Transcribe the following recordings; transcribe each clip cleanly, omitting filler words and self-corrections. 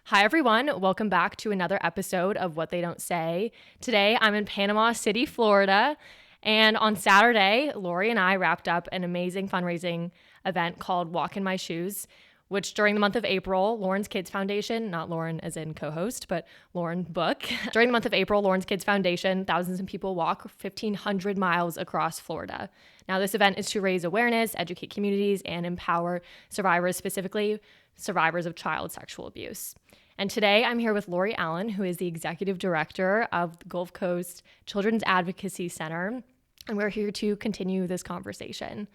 Hi, everyone. Welcome back to another episode of What They Don't Say. Today, I'm in Panama City, Florida. And on Saturday, Lori and I wrapped up an amazing fundraising event called Walk in My Shoes, which during the month of April, Lauren's Kids Foundation, not Lauren as in co-host, but Lauren Book. During the month of April, Lauren's Kids Foundation, thousands of people walk 1,500 miles across Florida. Now, this event is to raise awareness, educate communities, and empower survivors, specifically survivors of child sexual abuse. And today I'm here with Lori Allen, who is the executive director of the Gulf Coast Children's Advocacy Center. And we're here to continue this conversation.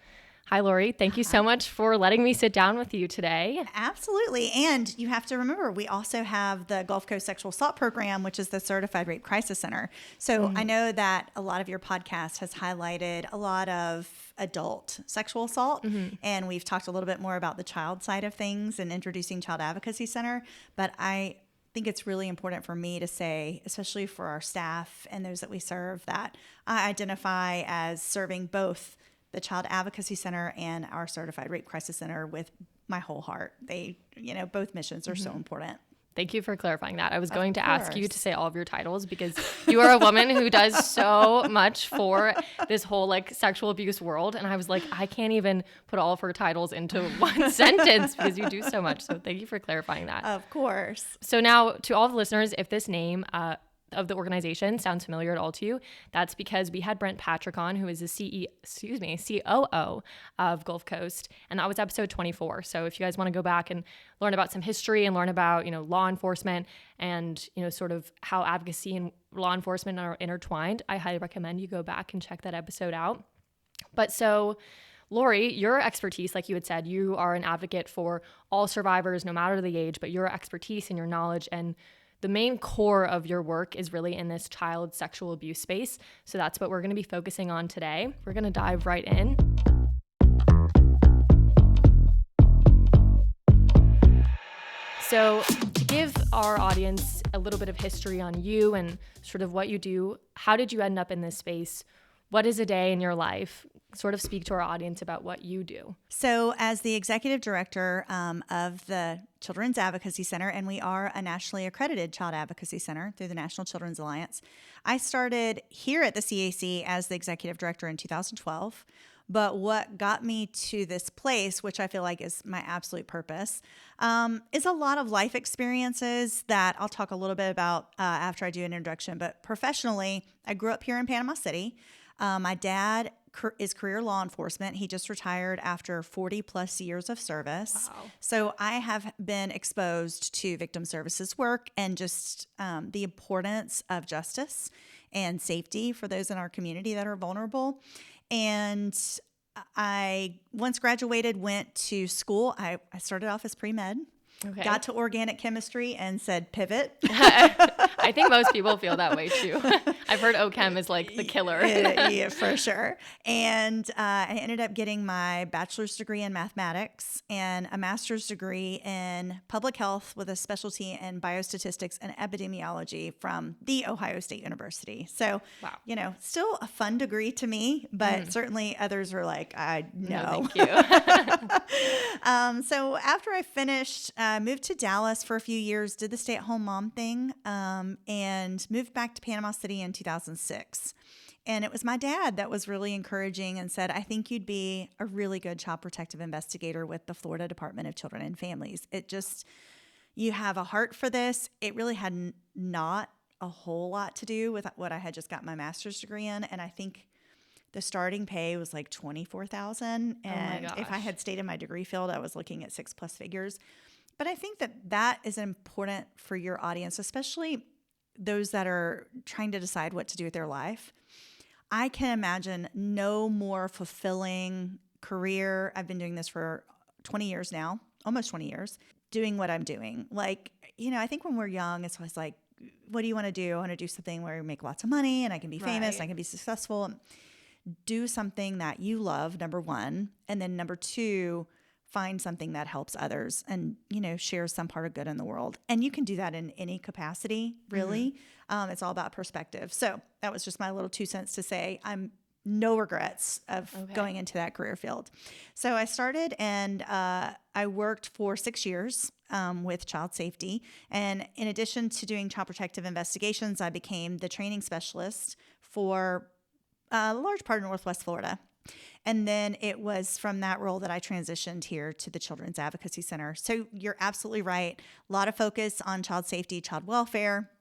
Hi, Lori. Thank you so much for letting me sit down with you today. Absolutely. And you have to remember, we also have the Gulf Coast Sexual Assault Program, which is the Certified Rape Crisis Center. So I know that a lot of your podcast has highlighted a lot of adult sexual assault. And we've talked a little bit more about the child side of things and introducing Child Advocacy Center. But I think it's really important for me to say, especially for our staff and those that we serve, that I identify as serving both the Child Advocacy Center and our Certified Rape Crisis Center with my whole heart. They, both missions are so important. Thank you for clarifying that. I was going to ask you to say all of your titles because you are a woman who does so much for this whole sexual abuse world. And I was like, I can't even put all of her titles into one sentence because you do so much. So thank you for clarifying that. Of course. So now to all the listeners, if this name of the organization sounds familiar at all to you, that's because we had Brent Patrick on, who is the COO of Gulf Coast, and that was episode 24. So if you guys want to go back and learn about some history and learn about, law enforcement and, sort of how advocacy and law enforcement are intertwined, I highly recommend you go back and check that episode out. But so Lori, your expertise, like you had said, you are an advocate for all survivors, no matter the age, but your expertise and your knowledge and the main core of your work is really in this child sexual abuse space. So that's what we're going to be focusing on today. We're going to dive right in. So to give our audience a little bit of history on you and sort of what you do, how did you end up in this space? What is a day in your life? Sort of speak to our audience about what you do. So as the executive director of the Children's Advocacy Center, and we are a nationally accredited child advocacy center through the National Children's Alliance, I started here at the CAC as the executive director in 2012. But what got me to this place, which I feel like is my absolute purpose, is a lot of life experiences that I'll talk a little bit about after I do an introduction. But professionally, I grew up here in Panama City. My dad is career law enforcement. He just retired after 40 plus years of service. Wow. So I have been exposed to victim services work and just the importance of justice and safety for those in our community that are vulnerable. And I once graduated, went to school. I started off as pre-med. Okay. Got to organic chemistry and said pivot. I think most people feel that way too. I've heard OChem is like the killer. Yeah, for sure. And I ended up getting my bachelor's degree in mathematics and a master's degree in public health with a specialty in biostatistics and epidemiology from The Ohio State University. So, wow. Still a fun degree to me, but certainly others were like, no. Thank you. So after I finished, moved to Dallas for a few years, did the stay-at-home mom thing, and moved back to Panama City in 2006. And it was my dad that was really encouraging and said, I think you'd be a really good child protective investigator with the Florida Department of Children and Families. You have a heart for this. It really had not a whole lot to do with what I had just got my master's degree in. And I think the starting pay was like $24,000. And if I had stayed in my degree field, I was looking at 6+ figures. But I think that is important for your audience, especially those that are trying to decide what to do with their life. I can imagine no more fulfilling career. I've been doing this for 20 years now, almost 20 years, doing what I'm doing. I think when we're young, it's always like, what do you want to do? I want to do something where I make lots of money and I can be famous, and I can be successful. Do something that you love, number one. And then number two, find something that helps others and, shares some part of good in the world. And you can do that in any capacity, really. It's all about perspective. So that was just my little 2 cents to say I'm no regrets of going into that career field. So I started and I worked for 6 years with child safety. And in addition to doing child protective investigations, I became the training specialist for a large part of Northwest Florida. And then it was from that role that I transitioned here to the Children's Advocacy Center. So you're absolutely right. A lot of focus on child safety, child welfare,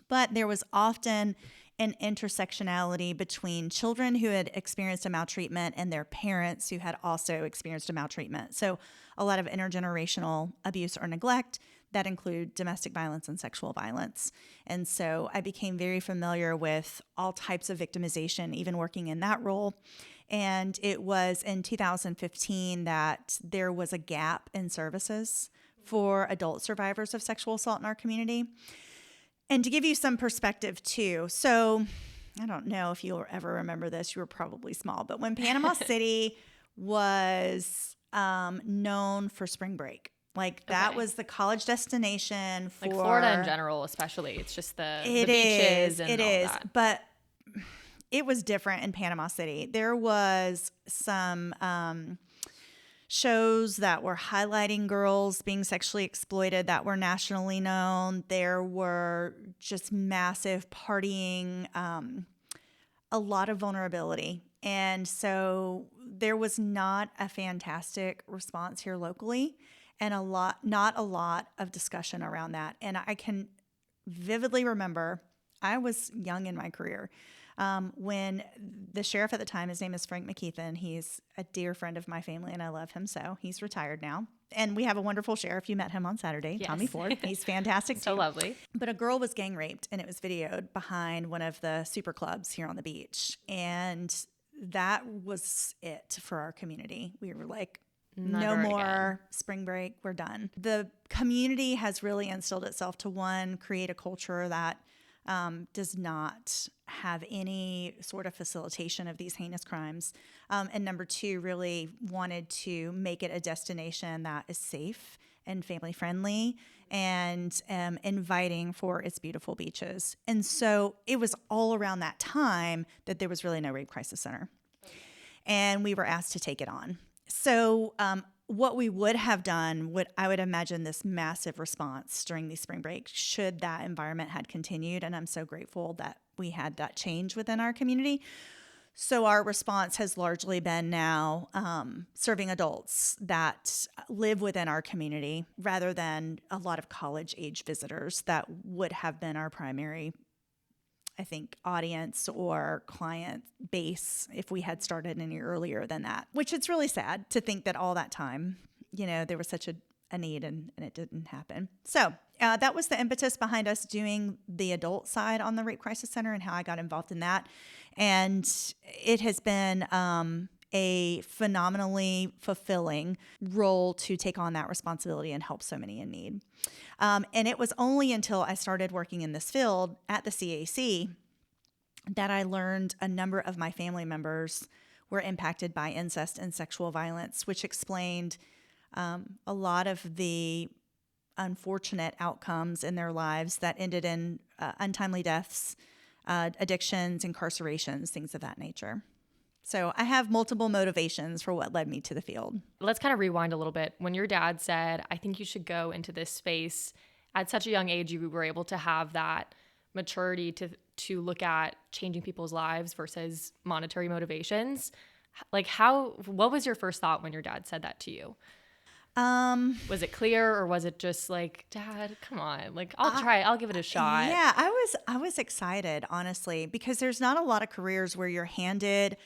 but there was often an intersectionality between children who had experienced a maltreatment and their parents who had also experienced a maltreatment. So a lot of intergenerational abuse or neglect that include domestic violence and sexual violence. And so I became very familiar with all types of victimization, even working in that role. And it was in 2015 that there was a gap in services for adult survivors of sexual assault in our community. And to give you some perspective too, so I don't know if you'll ever remember this, you were probably small, but when Panama City was known for spring break, like that was the college destination for like Florida in general, especially. It's just the beaches and all that. But it was different in Panama City. There was some shows that were highlighting girls being sexually exploited that were nationally known. There were just massive partying, a lot of vulnerability. And so there was not a fantastic response here locally, and not a lot of discussion around that. And I can vividly remember, I was young in my career, when the sheriff at the time, his name is Frank McKeithen. He's a dear friend of my family, and I love him so. He's retired now. And we have a wonderful sheriff. You met him on Saturday, yes. Tommy Ford. He's fantastic so too. Lovely. But a girl was gang raped, and it was videoed behind one of the super clubs here on the beach. And that was it for our community. We were like, no more spring break. We're done. The community has really instilled itself to, one, create a culture that does not have any sort of facilitation of these heinous crimes. And number two, really wanted to make it a destination that is safe and family friendly and inviting for its beautiful beaches. And so it was all around that time that there was really no rape crisis center. And we were asked to take it on. So what we would have done, I would imagine this massive response during the spring break should that environment had continued. And I'm so grateful that we had that change within our community. So our response has largely been now serving adults that live within our community rather than a lot of college age visitors that would have been our primary, I think, audience or client base if we had started any earlier than that, which it's really sad to think that all that time, there was such a need and it didn't happen. So that was the impetus behind us doing the adult side on the Rape Crisis Center and how I got involved in that. And it has been a phenomenally fulfilling role to take on that responsibility and help so many in need. And it was only until I started working in this field at the CAC that I learned a number of my family members were impacted by incest and sexual violence, which explained a lot of the unfortunate outcomes in their lives that ended in untimely deaths, addictions, incarcerations, things of that nature. So I have multiple motivations for what led me to the field. Let's kind of rewind a little bit. When your dad said, I think you should go into this space, at such a young age, you were able to have that maturity to look at changing people's lives versus monetary motivations. Like what was your first thought when your dad said that to you? Was it clear or was it just like, Dad, come on, like I'll try it. I'll give it a shot. Yeah, I was excited, honestly, because there's not a lot of careers where you're handed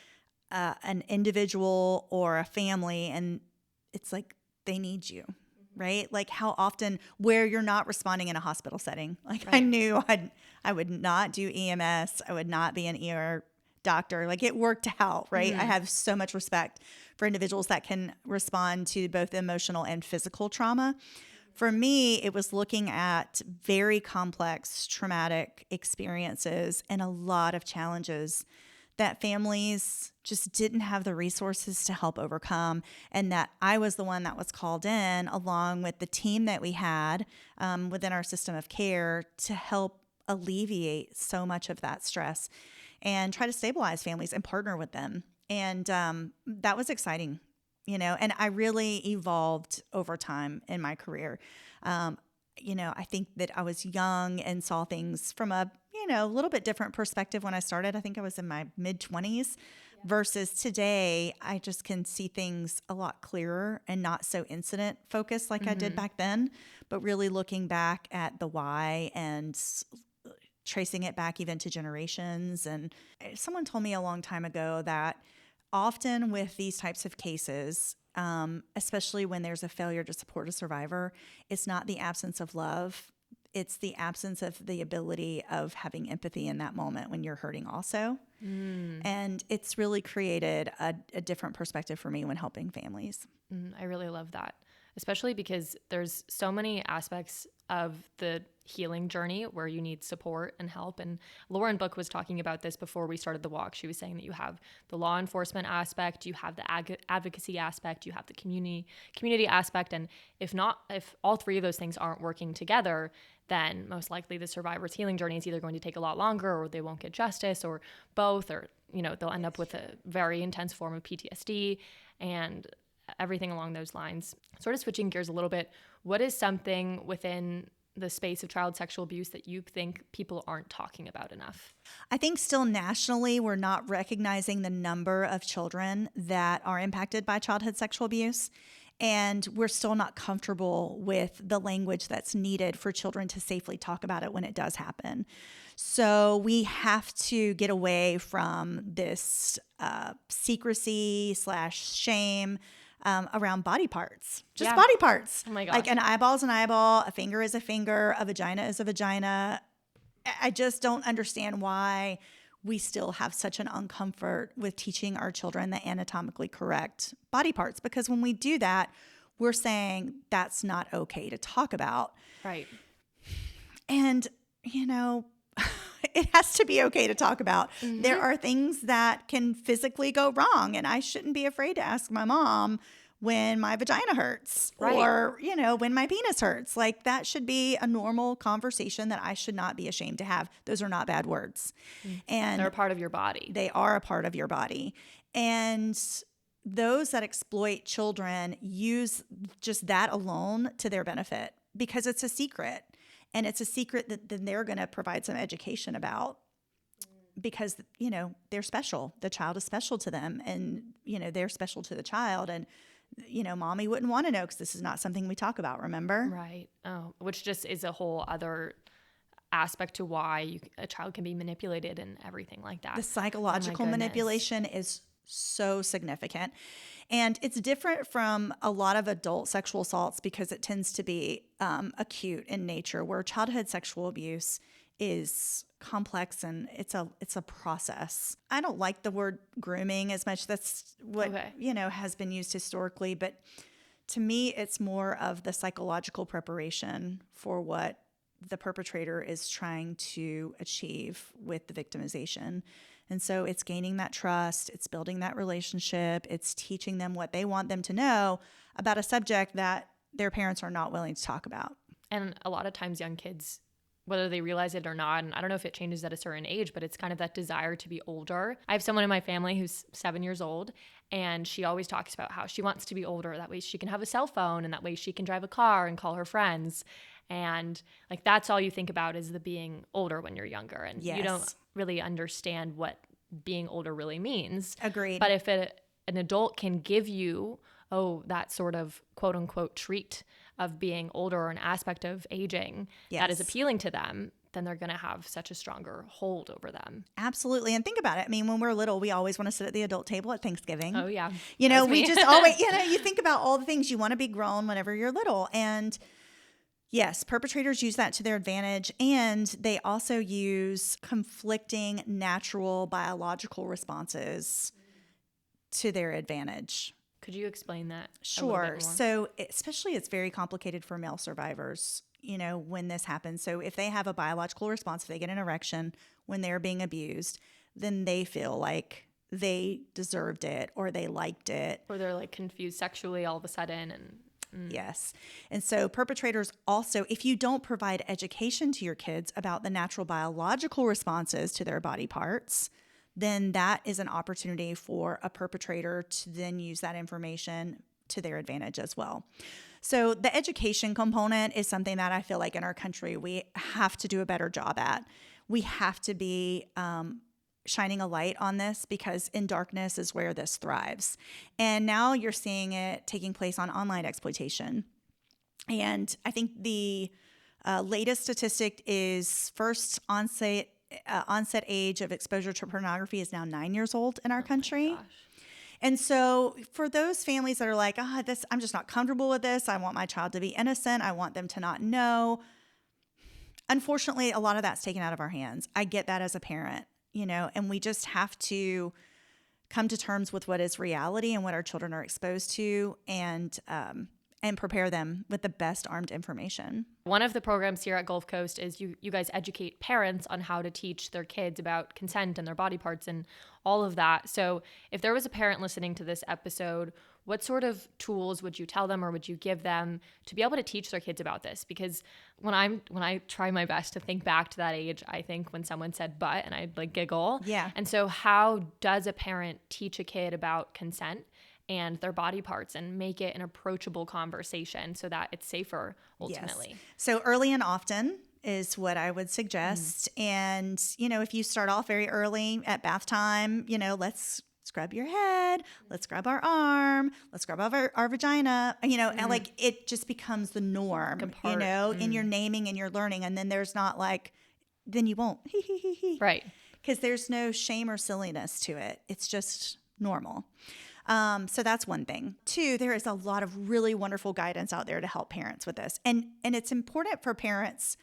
an individual or a family and it's like they need you, right? Like how often where you're not responding in a hospital setting. Like right. I knew I would not do EMS. I would not be an ER doctor. Like it worked out, right? Mm-hmm. I have so much respect for individuals that can respond to both emotional and physical trauma. For me, it was looking at very complex traumatic experiences and a lot of challenges that families just didn't have the resources to help overcome, and that I was the one that was called in along with the team that we had within our system of care to help alleviate so much of that stress and try to stabilize families and partner with them. And that was exciting and I really evolved over time in my career. I think that I was young and saw things from a, little bit different perspective when I started. I think I was in my mid-20s versus today, I just can see things a lot clearer and not so incident focused like I did back then, but really looking back at the why and tracing it back even to generations. And someone told me a long time ago that often with these types of cases, especially when there's a failure to support a survivor, it's not the absence of love. It's the absence of the ability of having empathy in that moment when you're hurting also. And it's really created a different perspective for me when helping families. I really love that, especially because there's so many aspects of the healing journey where you need support and help. And Lauren Book was talking about this before we started the walk. She was saying that you have the law enforcement aspect, you have the advocacy aspect, you have the community aspect. And if all three of those things aren't working together, then most likely the survivor's healing journey is either going to take a lot longer, or they won't get justice, or both, or they'll end up with a very intense form of PTSD and everything along those lines. Sort of switching gears a little bit, what is something within the space of child sexual abuse that you think people aren't talking about enough? I think still nationally, we're not recognizing the number of children that are impacted by childhood sexual abuse. And we're still not comfortable with the language that's needed for children to safely talk about it when it does happen. So we have to get away from this secrecy/shame around body parts. Just body parts. Oh my gosh. Like an eyeball is an eyeball, a finger is a finger, a vagina is a vagina. I just don't understand why we still have such an uncomfort with teaching our children the anatomically correct body parts. Because when we do that, we're saying that's not okay to talk about. Right. And, it has to be okay to talk about. There are things that can physically go wrong, and I shouldn't be afraid to ask my mom when my vagina hurts, right, or, when my penis hurts. Like, that should be a normal conversation that I should not be ashamed to have. Those are not bad words. And they're a part of your body. They are a part of your body. And those that exploit children use just that alone to their benefit because it's a secret. And it's a secret that then they're going to provide some education about because, they're special. The child is special to them, and, they're special to the child. And, mommy wouldn't want to know because this is not something we talk about, remember? Right. Oh, which just is a whole other aspect to why a child can be manipulated and everything like that. The psychological manipulation is so significant. And it's different from a lot of adult sexual assaults because it tends to be acute in nature, where childhood sexual abuse is complex and it's a process. I don't like the word grooming as much. That's what, has been used historically. But to me, it's more of the psychological preparation for what the perpetrator is trying to achieve with the victimization. And so it's gaining that trust, it's building that relationship, it's teaching them what they want them to know about a subject that their parents are not willing to talk about. And a lot of times young kids, whether they realize it or not, and I don't know if it changes at a certain age, but it's kind of that desire to be older. I have someone in my family who's 7 years old, and she always talks about how she wants to be older. That way she can have a cell phone, and that way she can drive a car and call her friends. And like, that's all you think about is the being older when you're younger. And you don't really understand what being older really means. Agreed. But if an adult can give you, that sort of quote unquote treat of being older, or an aspect of aging that is appealing to them, then they're going to have such a stronger hold over them. Absolutely. And think about it. I mean, when we're little, we always want to sit at the adult table at Thanksgiving. Oh, yeah. We just always, you think about all the things you want to be grown whenever you're little. And yes, perpetrators use that to their advantage. And they also use conflicting natural biological responses to their advantage. Could you explain that? Sure. So especially it's very complicated for male survivors, when this happens. So if they have a biological response, if they get an erection when they're being abused, then they feel like they deserved it or they liked it. Or they're like confused sexually all of a sudden. And Yes. And so perpetrators also, if you don't provide education to your kids about the natural biological responses to their body parts, then that is an opportunity for a perpetrator to then use that information to their advantage as well. So the education component is something that I feel like in our country we have to do a better job at. We have to be shining a light on this, because in darkness is where this thrives. And now you're seeing it taking place on online exploitation. And I think the latest statistic is first onset age of exposure to pornography is now 9 years old in our country. And so for those families that are like, I'm just not comfortable with this. I want my child to be innocent. I want them to not know. Unfortunately, a lot of that's taken out of our hands. I get that as a parent, and we just have to come to terms with what is reality and what our children are exposed to, and prepare them with the best armed information. One of the programs here at Gulf Coast is you guys educate parents on how to teach their kids about consent and their body parts and all of that. So if there was a parent listening to this episode, what sort of tools would you tell them or would you give them to be able to teach their kids about this? Because when I try my best to think back to that age, I think when someone said butt and I'd giggle. Yeah. And so how does a parent teach a kid about consent and their body parts and make it an approachable conversation so that it's safer ultimately? Yes. So early and often is what I would suggest. And, if you start off very early at bath time, let's scrub your head, let's grab our arm, let's grab our vagina, and it just becomes the norm, in your naming and your learning. And then there's not then you won't, right. Because there's no shame or silliness to it. It's just normal. So that's one thing. Two, there is a lot of really wonderful guidance out there to help parents with this. And it's important for parents,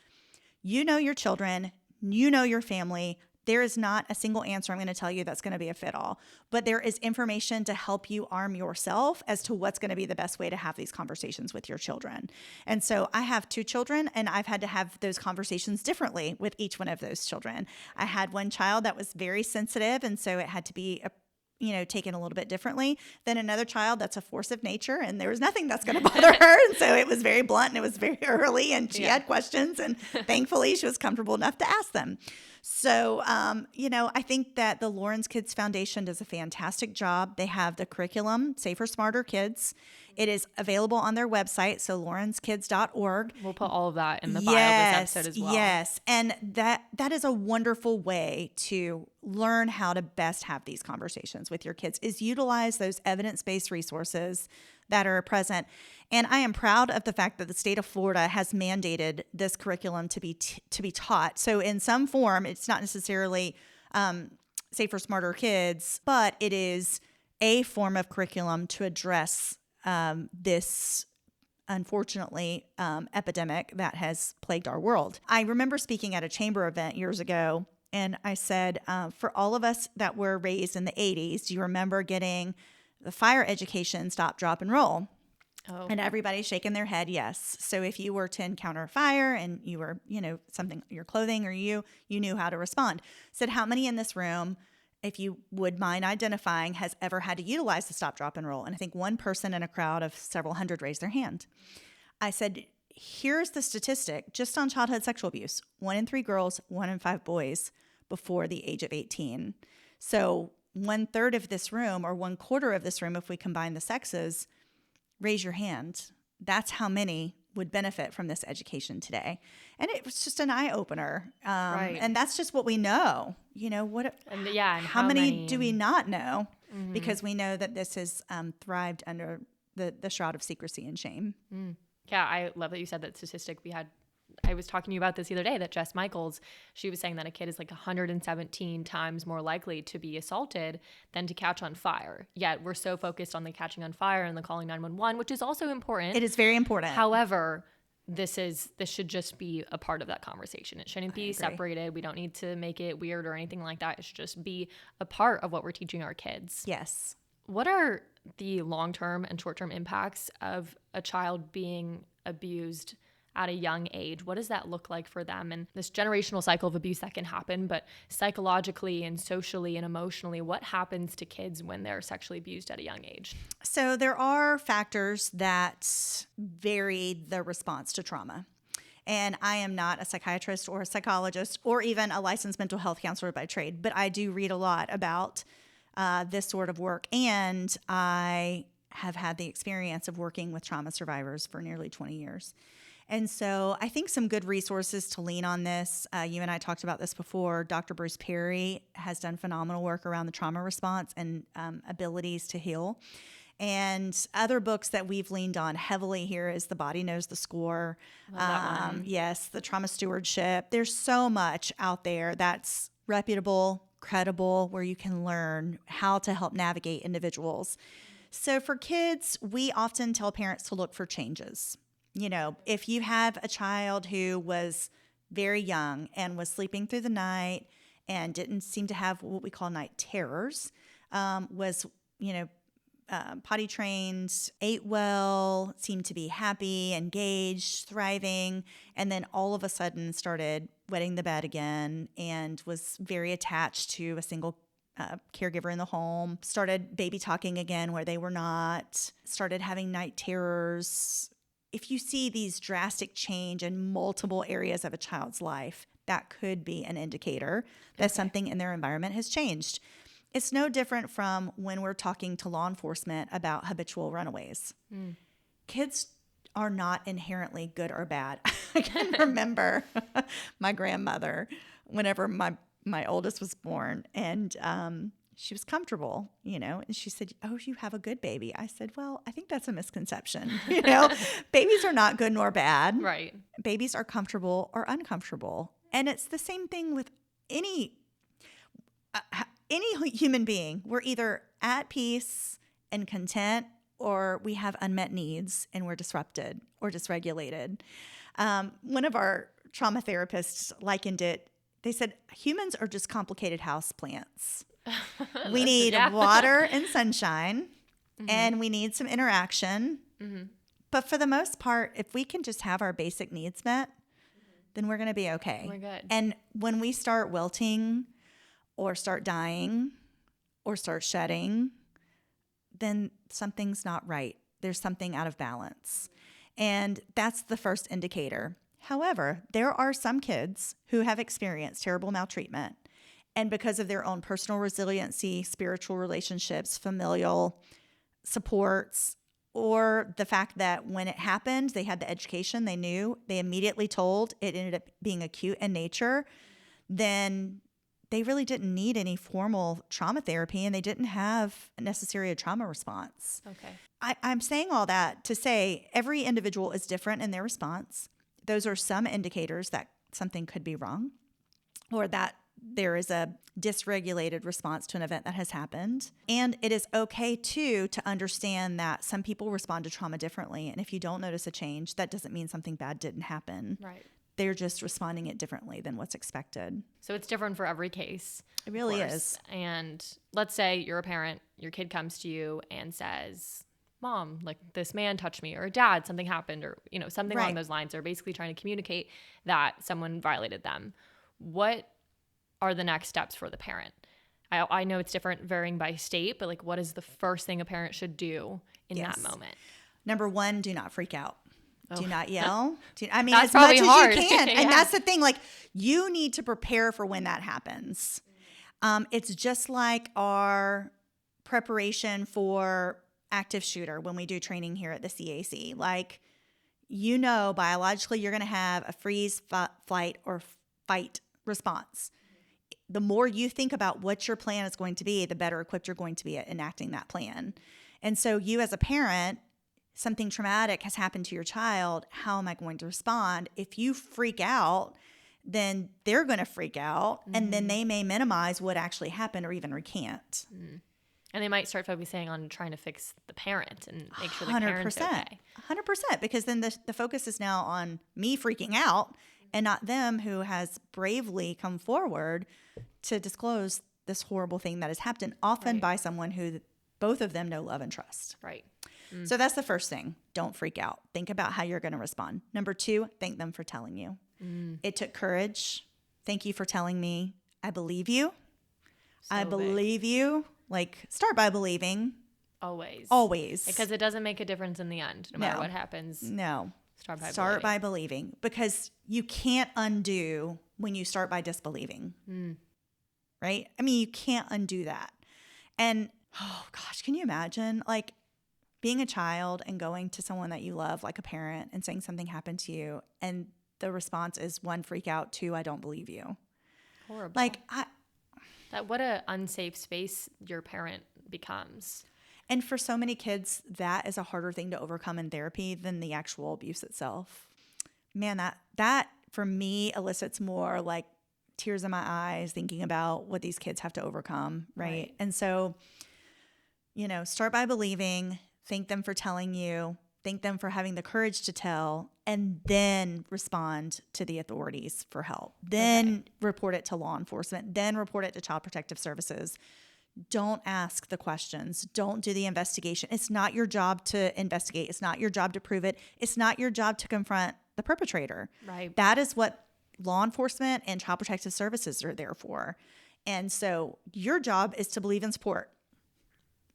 your children, your family. There is not a single answer I'm going to tell you that's going to be a fit-all, but there is information to help you arm yourself as to what's going to be the best way to have these conversations with your children. And so I have 2 children, and I've had to have those conversations differently with each one of those children. I had one child that was very sensitive, and so it had to be taken a little bit differently than another child that's a force of nature, and there was nothing that's going to bother her. And so it was very blunt, and it was very early, and she had questions, and thankfully she was comfortable enough to ask them. So, I think that the Lawrence Kids Foundation does a fantastic job. They have the curriculum, Safer, Smarter Kids. It is available on their website, so lawrencekids.org. We'll put all of that in the bio of this episode as well. Yes, and that is a wonderful way to learn how to best have these conversations with your kids, is utilize those evidence-based resources that are present. And I am proud of the fact that the state of Florida has mandated this curriculum to be taught. So in some form, it's not necessarily Safer, Smarter Kids, but it is a form of curriculum to address this, unfortunately, epidemic that has plagued our world. I remember speaking at a chamber event years ago, and I said, for all of us that were raised in the 80s, do you remember getting the fire education, stop, drop, and roll? Oh. And everybody's shaking their head, yes. So if you were to encounter a fire and you were, something, your clothing or you knew how to respond. Said, how many in this room, if you would mind identifying, has ever had to utilize the stop, drop, and roll? And I think one person in a crowd of several hundred raised their hand. I said, here's the statistic just on childhood sexual abuse. 1 in 3 girls, 1 in 5 boys before the age of 18. So 1/3 of this room, or 1/4 of this room, if we combine the sexes, raise your hand. That's how many would benefit from this education today. And it was just an eye opener. Right. And that's just what we know. How many do we not know? Mm-hmm. Because we know that this has thrived under the shroud of secrecy and shame. Mm. Yeah, I love that you said that statistic. I was talking to you about this the other day, that Jess Michaels, she was saying that a kid is 117 times more likely to be assaulted than to catch on fire. Yet we're so focused on the catching on fire and the calling 911, which is also important. It is very important. However, this should just be a part of that conversation. It shouldn't be separated. We don't need to make it weird or anything like that. It should just be a part of what we're teaching our kids. Yes. What are the long-term and short-term impacts of a child being abused at a young age? What does that look like for them? And this generational cycle of abuse that can happen, but psychologically and socially and emotionally, what happens to kids when they're sexually abused at a young age? So there are factors that vary the response to trauma. And I am not a psychiatrist or a psychologist or even a licensed mental health counselor by trade, but I do read a lot about this sort of work. And I have had the experience of working with trauma survivors for nearly 20 years. And so I think some good resources to lean on this. You and I talked about this before. Dr. Bruce Perry has done phenomenal work around the trauma response and abilities to heal. And other books that we've leaned on heavily here is The Body Knows the Score. Love that one. Yes, The Trauma Stewardship. There's so much out there that's reputable, credible, where you can learn how to help navigate individuals. So for kids, we often tell parents to look for changes. You know, if you have a child who was very young and was sleeping through the night and didn't seem to have what we call night terrors, was, potty trained, ate well, seemed to be happy, engaged, thriving, and then all of a sudden started wetting the bed again and was very attached to a single caregiver in the home, started baby talking again where they were not, started having night terrors. If you see these drastic change in multiple areas of a child's life, that could be an indicator that something in their environment has changed. It's no different from when we're talking to law enforcement about habitual runaways. Kids are not inherently good or bad. I can remember my grandmother, whenever my oldest was born, and she was comfortable, and she said, "Oh, you have a good baby." I said, "Well, I think that's a misconception. Babies are not good nor bad. Right. Babies are comfortable or uncomfortable. And it's the same thing with any human being. We're either at peace and content, or we have unmet needs and we're disrupted or dysregulated. One of our trauma therapists likened it. They said, humans are just complicated house plants. We need water and sunshine, and we need some interaction. But for the most part, if we can just have our basic needs met, then we're going to be okay. We're good. And when we start wilting or start dying or start shedding, then something's not right. There's something out of balance. And that's the first indicator. However, there are some kids who have experienced terrible maltreatment, and because of their own personal resiliency, spiritual relationships, familial supports, or the fact that when it happened, they had the education, they knew, they immediately told, it ended up being acute in nature, then they really didn't need any formal trauma therapy, and they didn't have necessarily a trauma response. Okay. I'm saying all that to say every individual is different in their response. Those are some indicators that something could be wrong, or that there is a dysregulated response to an event that has happened. And it is okay, too, to understand that some people respond to trauma differently. And if you don't notice a change, that doesn't mean something bad didn't happen. Right. They're just responding it differently than what's expected. So it's different for every case. It really is. And let's say you're a parent, your kid comes to you and says, "Mom, like this man touched me," or "Dad, something happened," or something along those lines. They're basically trying to communicate that someone violated them. What are the next steps for the parent? I know it's different varying by state, but like, what is the first thing a parent should do in that moment? Number one, do not freak out. Do not yell. That's as much as hard. you can. Yeah. And that's the thing. Like, you need to prepare for when that happens. It's just like our preparation for active shooter when we do training here at the CAC. Like, biologically, you're going to have a freeze, flight, or fight response. The more you think about what your plan is going to be, the better equipped you're going to be at enacting that plan. And so you as a parent, something traumatic has happened to your child. How am I going to respond? If you freak out, then they're going to freak out, and then they may minimize what actually happened or even recant. And they might start focusing on trying to fix the parent and make sure the parent's okay. 100%, because then the focus is now on me freaking out and not them, who has bravely come forward to disclose this horrible thing that has happened, often by someone who both of them know, love, and trust. Right. So that's the first thing. Don't freak out. Think about how you're going to respond. Number two, thank them for telling you. It took courage. Thank you for telling me. I believe you. I believe you. Like, start by believing. Always. Always. Because it doesn't make a difference in the end, no matter what happens. No. Start by believing, because you can't undo when you start by disbelieving, right? I mean, you can't undo that. And oh gosh, can you imagine like being a child and going to someone that you love, like a parent, and saying something happened to you, and the response is 1, freak out, 2, I don't believe you. Horrible. Like what a unsafe space your parent becomes. And for so many kids, that is a harder thing to overcome in therapy than the actual abuse itself. Man, that for me elicits more like tears in my eyes thinking about what these kids have to overcome, right? And so, start by believing, thank them for telling you, thank them for having the courage to tell, and then respond to the authorities for help. Then report it to law enforcement, then report it to Child Protective Services. Don't ask the questions. Don't do the investigation. It's not your job to investigate. It's not your job to prove it. It's not your job to confront the perpetrator. Right. That is what law enforcement and Child Protective Services are there for. And so your job is to believe and support.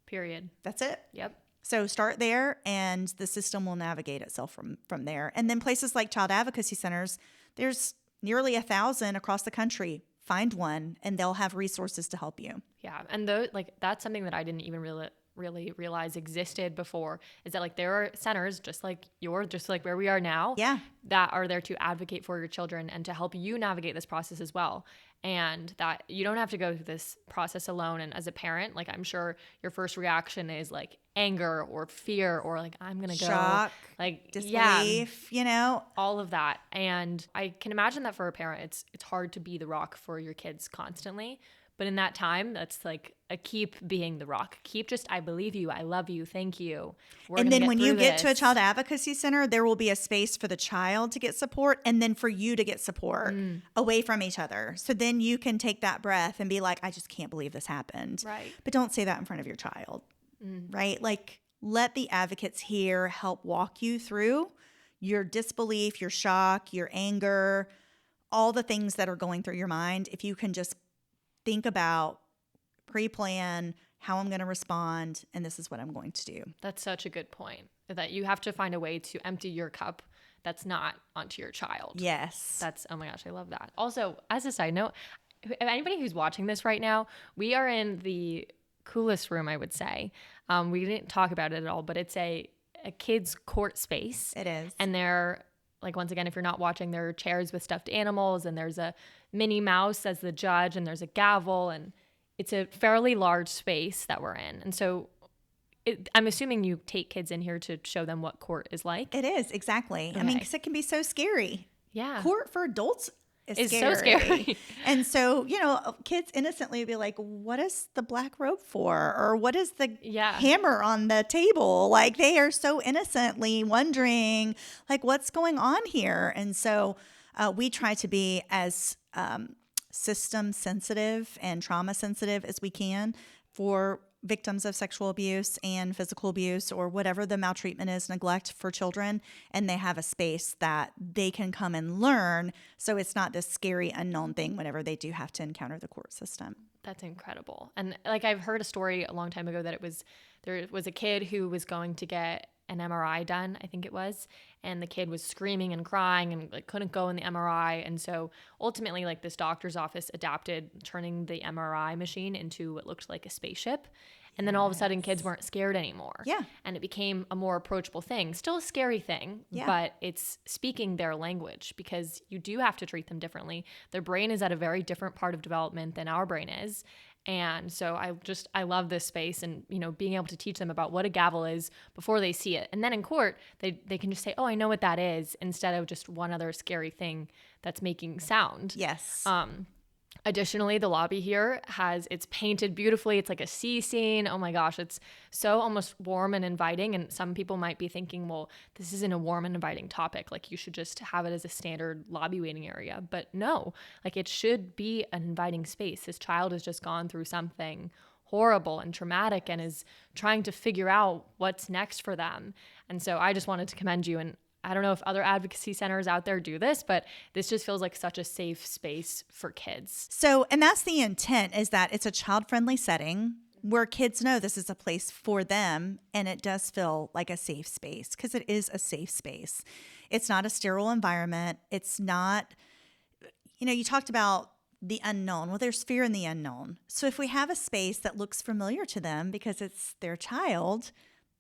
Period. That's it. Yep. So start there, and the system will navigate itself from there. And then places like child advocacy centers, there's nearly 1,000 across the country. Find one, and they'll have resources to help you. Yeah. And that's something that I didn't even really realize existed before, is that like there are centers just like where we are now, that are there to advocate for your children and to help you navigate this process as well. And that you don't have to go through this process alone. And as a parent, like I'm sure your first reaction is like anger or fear or like I'm gonna go shock, like disbelief, all of that. And I can imagine that for a parent, it's hard to be the rock for your kids constantly. But in that time, that's like a keep being the rock. Keep just, I believe you, I love you, thank you. And then when you get to a child advocacy center, there will be a space for the child to get support and then for you to get support away from each other. So then you can take that breath and be like, I just can't believe this happened. Right. But don't say that in front of your child, right? Like let the advocates here help walk you through your disbelief, your shock, your anger, all the things that are going through your mind. If you can just think about, pre-plan how I'm going to respond, and this is what I'm going to do. That's such a good point, that you have to find a way to empty your cup that's not onto your child. Yes. That's, oh my gosh, I love that. Also, as a side note, anybody who's watching this right now, we are in the coolest room, I would say. We didn't talk about it at all, but it's a kid's court space. It is. And they're, like, once again, if you're not watching, there are chairs with stuffed animals, and there's a Minnie Mouse as the judge, and there's a gavel, and it's a fairly large space that we're in. And so I'm assuming you take kids in here to show them what court is like. It is, exactly. Okay. I mean, because it can be so scary. Yeah. Court for adults is scary. So scary. And so, kids innocently would be like, what is the black robe for? Or what is the hammer on the table? Like, they are so innocently wondering, like, what's going on here? And so we try to be as system sensitive and trauma sensitive as we can for victims of sexual abuse and physical abuse or whatever the maltreatment is, neglect for children, and they have a space that they can come and learn, so it's not this scary unknown thing whenever they do have to encounter the court system. That's incredible. And like, I've heard a story a long time ago that there was a kid who was going to get an MRI done, I think it was, and the kid was screaming and crying and like couldn't go in the MRI. And so ultimately, like, this doctor's office adapted turning the MRI machine into what looked like a spaceship. And then all of a sudden kids weren't scared anymore. Yeah. And it became a more approachable thing. Still a scary ththing, but it's speaking their language, because you do have to treat them differently. Their brain is at a very different part of development than our brain is. And so I love this space, and, being able to teach them about what a gavel is before they see it. And then in court, they can just say, oh, I know what that is, instead of just one other scary thing that's making sound. Yes. Additionally, the lobby here it's painted beautifully. It's like a sea scene. Oh my gosh, it's so almost warm and inviting. And some people might be thinking, well, this isn't a warm and inviting topic. Like, you should just have it as a standard lobby waiting area. But no, like, it should be an inviting space. This child has just gone through something horrible and traumatic and is trying to figure out what's next for them. And so I just wanted to commend you. And I don't know if other advocacy centers out there do this, but this just feels like such a safe space for kids. So, and that's the intent, is that it's a child-friendly setting where kids know this is a place for them, and it does feel like a safe space, because it is a safe space. It's not a sterile environment. It's not, you talked about the unknown. Well, there's fear in the unknown. So if we have a space that looks familiar to them because it's their child,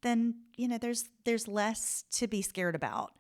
then, there's less to be scared about.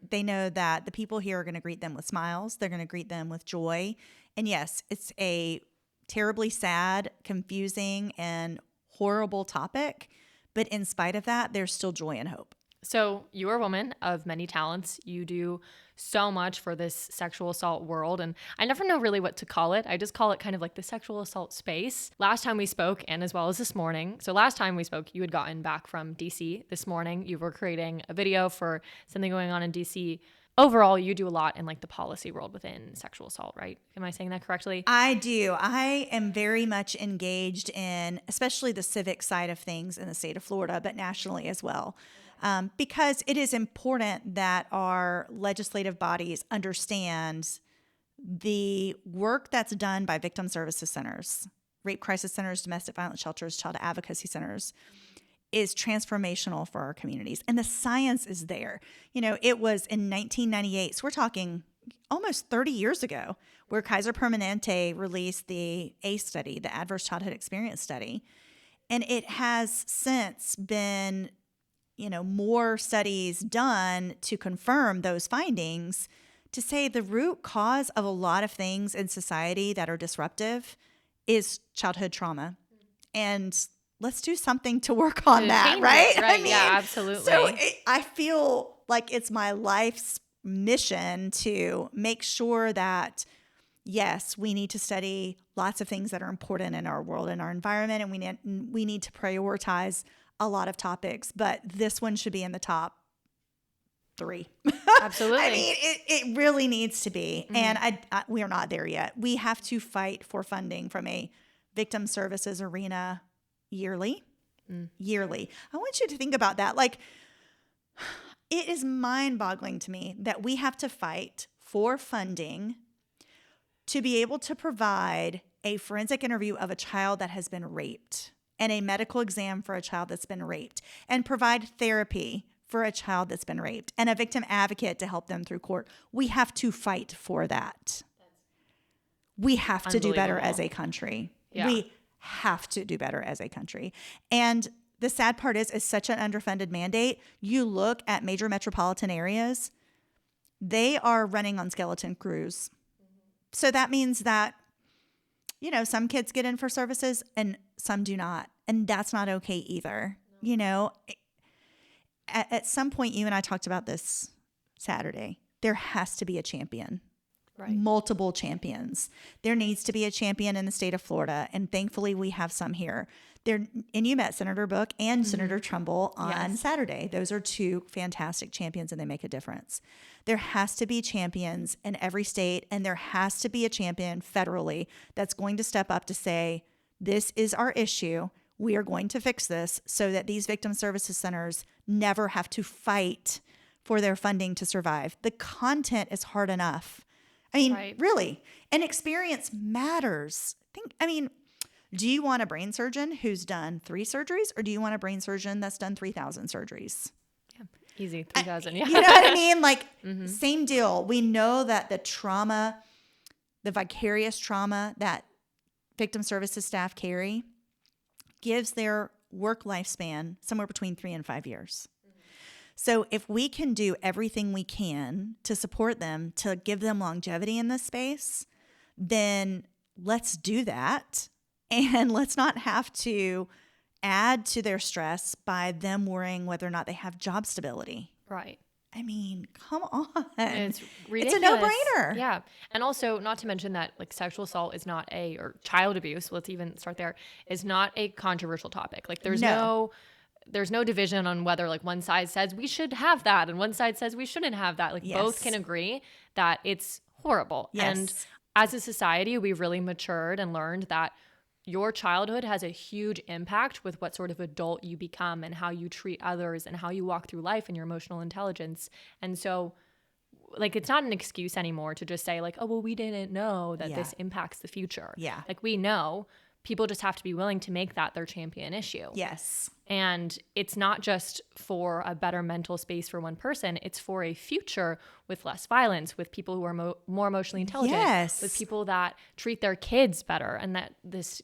They know that the people here are going to greet them with smiles. They're going to greet them with joy. And yes, it's a terribly sad, confusing, and horrible topic. But in spite of that, there's still joy and hope. So you are a woman of many talents. You do so much for this sexual assault world. And I never know really what to call it. I just call it kind of like the sexual assault space. Last time we spoke, and as well as this morning. So last time we spoke, you had gotten back from DC. This morning, you were creating a video for something going on in DC. Overall, you do a lot in like the policy world within sexual assault, right? Am I saying that correctly? I do. I am very much engaged in, especially the civic side of things in the state of Florida, but nationally as well. Because it is important that our legislative bodies understand the work that's done by victim services centers, rape crisis centers, domestic violence shelters, child advocacy centers, is transformational for our communities. And the science is there. It was in 1998, so we're talking almost 30 years ago, where Kaiser Permanente released the ACE study, the Adverse Childhood Experience Study. And it has since been more studies done to confirm those findings, to say the root cause of a lot of things in society that are disruptive is childhood trauma. And let's do something to work on that, right? Right. Yeah, absolutely. So I feel like it's my life's mission to make sure that, yes, we need to study lots of things that are important in our world and our environment, and we need to prioritize a lot of topics, but this one should be in the top 3. Absolutely. I mean, it really needs to be. Mm-hmm. And we are not there yet. We have to fight for funding from a victim services arena yearly. Yearly. I want you to think about that. Like, it is mind-boggling to me that we have to fight for funding to be able to provide a forensic interview of a child that has been raped, and a medical exam for a child that's been raped, and provide therapy for a child that's been raped, and a victim advocate to help them through court. We have to fight for that. We have to do better as a country. Yeah. We have to do better as a country. And the sad part is, it's such an underfunded mandate. You look at major metropolitan areas, they are running on skeleton crews. So that means that, some kids get in for services and some do not. And that's not okay either. At some point, you and I talked about this Saturday, there has to be a champion. Right. Multiple champions. There needs to be a champion in the state of Florida. And thankfully, we have some here. And you met Senator Book and Senator Trumbull on Saturday. Those are 2 fantastic champions, and they make a difference. There has to be champions in every state, and there has to be a champion federally that's going to step up to say, this is our issue. We are going to fix this so that these victim services centers never have to fight for their funding to survive. The content is hard enough. I mean, really. And experience matters. Do you want a brain surgeon who's done 3 surgeries, or do you want a brain surgeon that's done 3,000 surgeries? Yeah, easy, 3,000. Yeah. You know what I mean? Like, same deal. We know that the trauma, the vicarious trauma that victim services staff carry gives their work lifespan somewhere between 3 and 5 years. So if we can do everything we can to support them, to give them longevity in this space, then let's do that. And let's not have to add to their stress by them worrying whether or not they have job stability. Right. I mean, come on. It's ridiculous. It's a no-brainer. Yeah. And also, not to mention that like sexual assault is not or child abuse, let's even start there, is not a controversial topic. Like there's no division on whether like one side says we should have that and one side says we shouldn't have that. Like both can agree that it's horrible. Yes. And as a society, we've really matured and learned that your childhood has a huge impact with what sort of adult you become and how you treat others and how you walk through life and your emotional intelligence. And so like, it's not an excuse anymore to just say like, oh, well, we didn't know that this impacts the future. Yeah. Like we know, people just have to be willing to make that their champion issue. Yes. And it's not just for a better mental space for one person. It's for a future with less violence, with people who are more emotionally intelligent, Yes. with people that treat their kids better, and that this,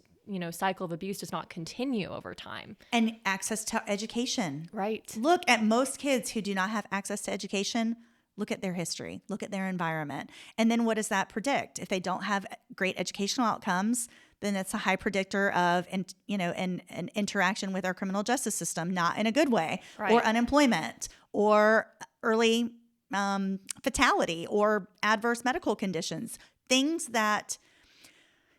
cycle of abuse does not continue over time. And access to education. Right. Look at most kids who do not have access to education. Look at their history. Look at their environment. And then what does that predict? If they don't have great educational outcomes, then it's a high predictor of, an interaction with our criminal justice system, not in a good way, right. or unemployment, or early fatality, or adverse medical conditions. Things that,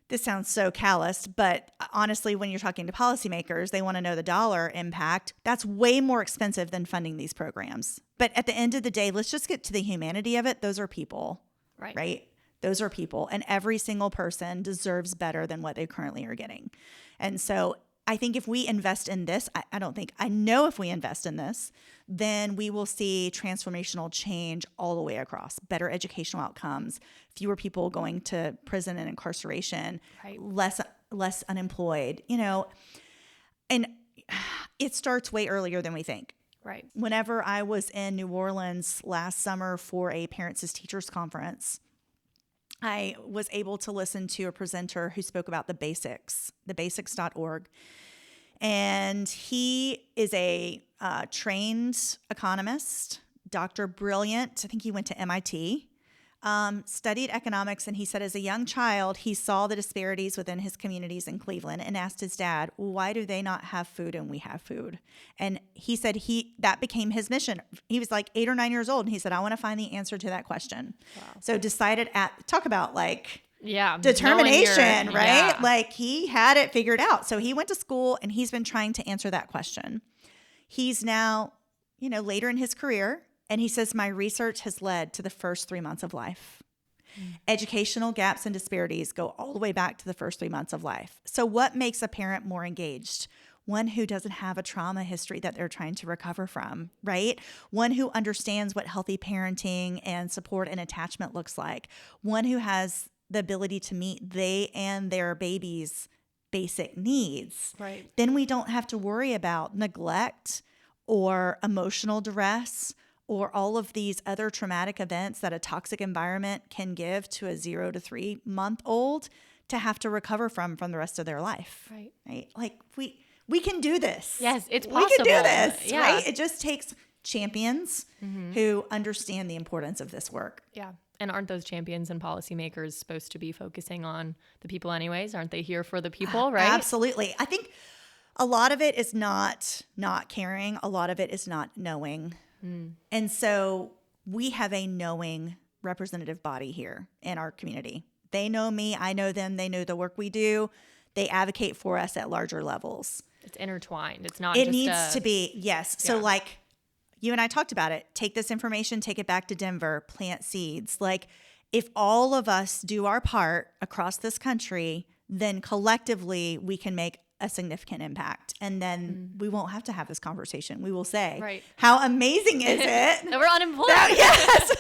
this sounds so callous, but honestly, when you're talking to policymakers, they want to know the dollar impact. That's way more expensive than funding these programs. But at the end of the day, let's just get to the humanity of it. Those are people, right? Those are people, and every single person deserves better than what they currently are getting. And so I think if we invest in this, I know if we invest in this, then we will see transformational change all the way across. Better educational outcomes, fewer people going to prison and incarceration, right. less unemployed, and it starts way earlier than we think. Right. Whenever I was in New Orleans last summer for a Parents as Teachers conference, I was able to listen to a presenter who spoke about the basics.org. And he is a trained economist, Dr. Brilliant. I think he went to MIT, studied economics. And he said as a young child, he saw the disparities within his communities in Cleveland and asked his dad, why do they not have food and we have food? And he said that became his mission. He was like 8 or 9 years old. And he said, I want to find the answer to that question. Wow. So decided talk about determination, right? Yeah. Like he had it figured out. So he went to school and he's been trying to answer that question. He's now, later in his career, and he says, my research has led to the first 3 months of life. Educational gaps and disparities go all the way back to the first 3 months of life. So what makes a parent more engaged? One who doesn't have a trauma history that they're trying to recover from, right? One who understands what healthy parenting and support and attachment looks like. One who has the ability to meet they and their baby's basic needs. Right. Then we don't have to worry about neglect or emotional duress or all of these other traumatic events that a toxic environment can give to a 0 to 3 month old to have to recover from the rest of their life. Right. Like we can do this. Yes, it's possible. We can do this, yeah. right? It just takes champions who understand the importance of this work. Yeah. And aren't those champions and policymakers supposed to be focusing on the people anyways? Aren't they here for the people, right? Absolutely. I think a lot of it is not caring. A lot of it is not knowing. And so we have a knowing representative body here in our community. They know me. I know them. They know the work we do. They advocate for us at larger levels. It's intertwined. It's not It just needs to be, yes. Yeah. So like you and I talked about it. Take this information, take it back to Denver, plant seeds. Like if all of us do our part across this country, then collectively we can make a significant impact. And then we won't have to have this conversation. We will say, right. How amazing is it that we're unemployed? Yes.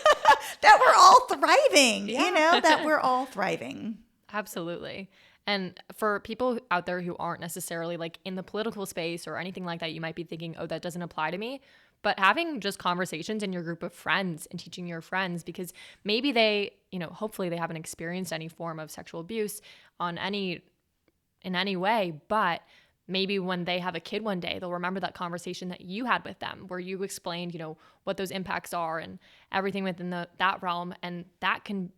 That we're all thriving, Yeah. that we're all thriving. Absolutely. And for people out there who aren't necessarily like in the political space or anything like that, you might be thinking, oh, that doesn't apply to me. But having just conversations in your group of friends and teaching your friends, because maybe they, hopefully they haven't experienced any form of sexual abuse in any way, but maybe when they have a kid one day, they'll remember that conversation that you had with them where you explained, what those impacts are and everything within that realm. And that can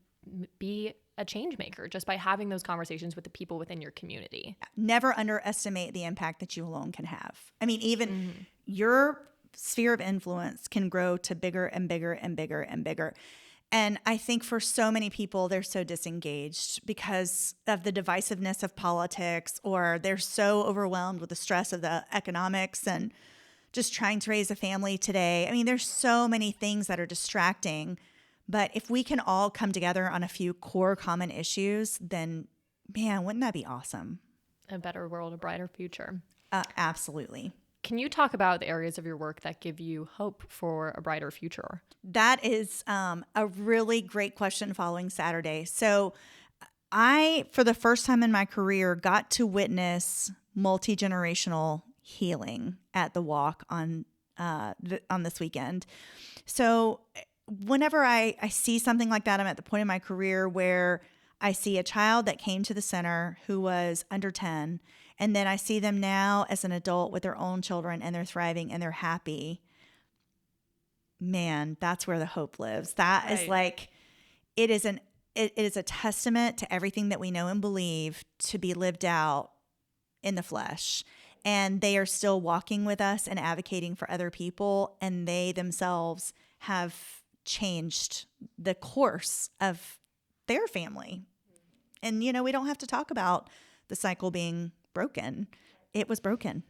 be a change maker just by having those conversations with the people within your community. Never underestimate the impact that you alone can have. I mean, even your sphere of influence can grow to bigger and bigger and bigger and bigger. And I think for so many people, they're so disengaged because of the divisiveness of politics, or they're so overwhelmed with the stress of the economics and just trying to raise a family today. I mean, there's so many things that are distracting. But if we can all come together on a few core common issues, then, man, wouldn't that be awesome? A better world, a brighter future. Absolutely. Can you talk about the areas of your work that give you hope for a brighter future? That is a really great question following Saturday. So I, for the first time in my career, got to witness multi-generational healing at the walk on this weekend. So whenever I see something like that, I'm at the point in my career where I see a child that came to the center who was under 10, and then I see them now as an adult with their own children, and they're thriving and they're happy. Man, that's where the hope lives. That is like, it is a testament to everything that we know and believe to be lived out in the flesh. And they are still walking with us and advocating for other people. And they themselves have changed the course of their family. And, you know, we don't have to talk about the cycle being broken. It was broken.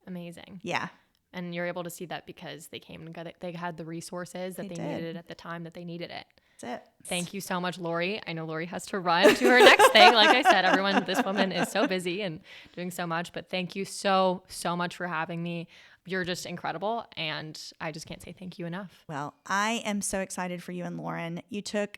Amazing. Yeah. And you're able to see that because they came and got it. They had the resources that they needed at the time that they needed it. That's it. Thank you so much, Lori. I know Lori has to run to her next thing. Like I said, everyone, this woman is so busy and doing so much, but thank you so much for having me. You're just incredible. And I just can't say thank you enough. Well, I am so excited for you and Lauren. You took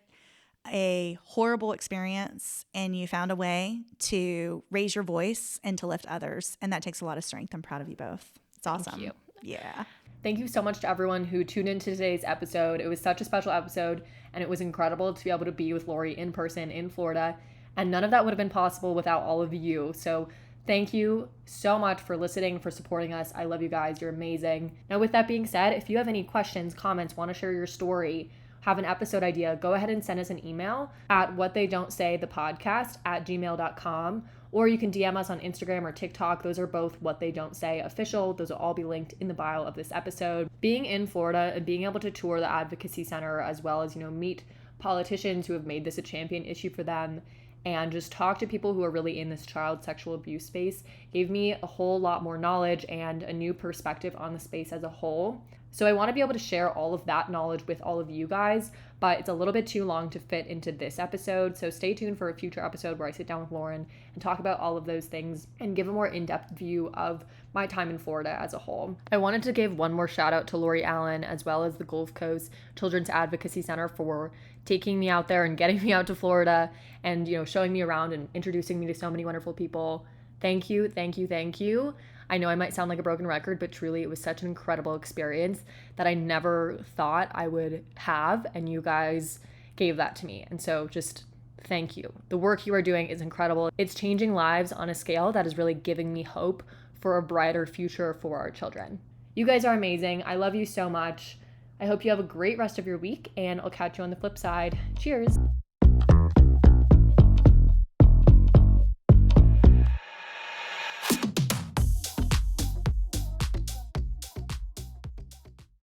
a horrible experience and you found a way to raise your voice and to lift others. And that takes a lot of strength. I'm proud of you both. It's awesome. Thank you. Yeah. Thank you so much to everyone who tuned into today's episode. It was such a special episode, and it was incredible to be able to be with Lori in person in Florida. And none of that would have been possible without all of you. So thank you so much for listening, for supporting us. I love you guys. You're amazing. Now, with that being said, if you have any questions, comments, want to share your story, have an episode idea, go ahead and send us an email at whattheydon'tsaythepodcast@gmail.com. Or you can DM us on Instagram or TikTok. Those are both What They Don't Say official. Those will all be linked in the bio of this episode. Being in Florida and being able to tour the Advocacy Center, as well as, meet politicians who have made this a champion issue for them, and just talk to people who are really in this child sexual abuse space, gave me a whole lot more knowledge and a new perspective on the space as a whole. So I want to be able to share all of that knowledge with all of you guys, but it's a little bit too long to fit into this episode. So stay tuned for a future episode where I sit down with Lauren and talk about all of those things and give a more in-depth view of my time in Florida as a whole. I wanted to give one more shout out to Lori Allen, as well as the Gulf Coast Children's Advocacy Center, for taking me out there and getting me out to Florida and, showing me around and introducing me to so many wonderful people. Thank you, thank you, thank you. I know I might sound like a broken record, but truly it was such an incredible experience that I never thought I would have, and you guys gave that to me. And so just thank you. The work you are doing is incredible. It's changing lives on a scale that is really giving me hope for a brighter future for our children. You guys are amazing. I love you so much. I hope you have a great rest of your week, and I'll catch you on the flip side. Cheers.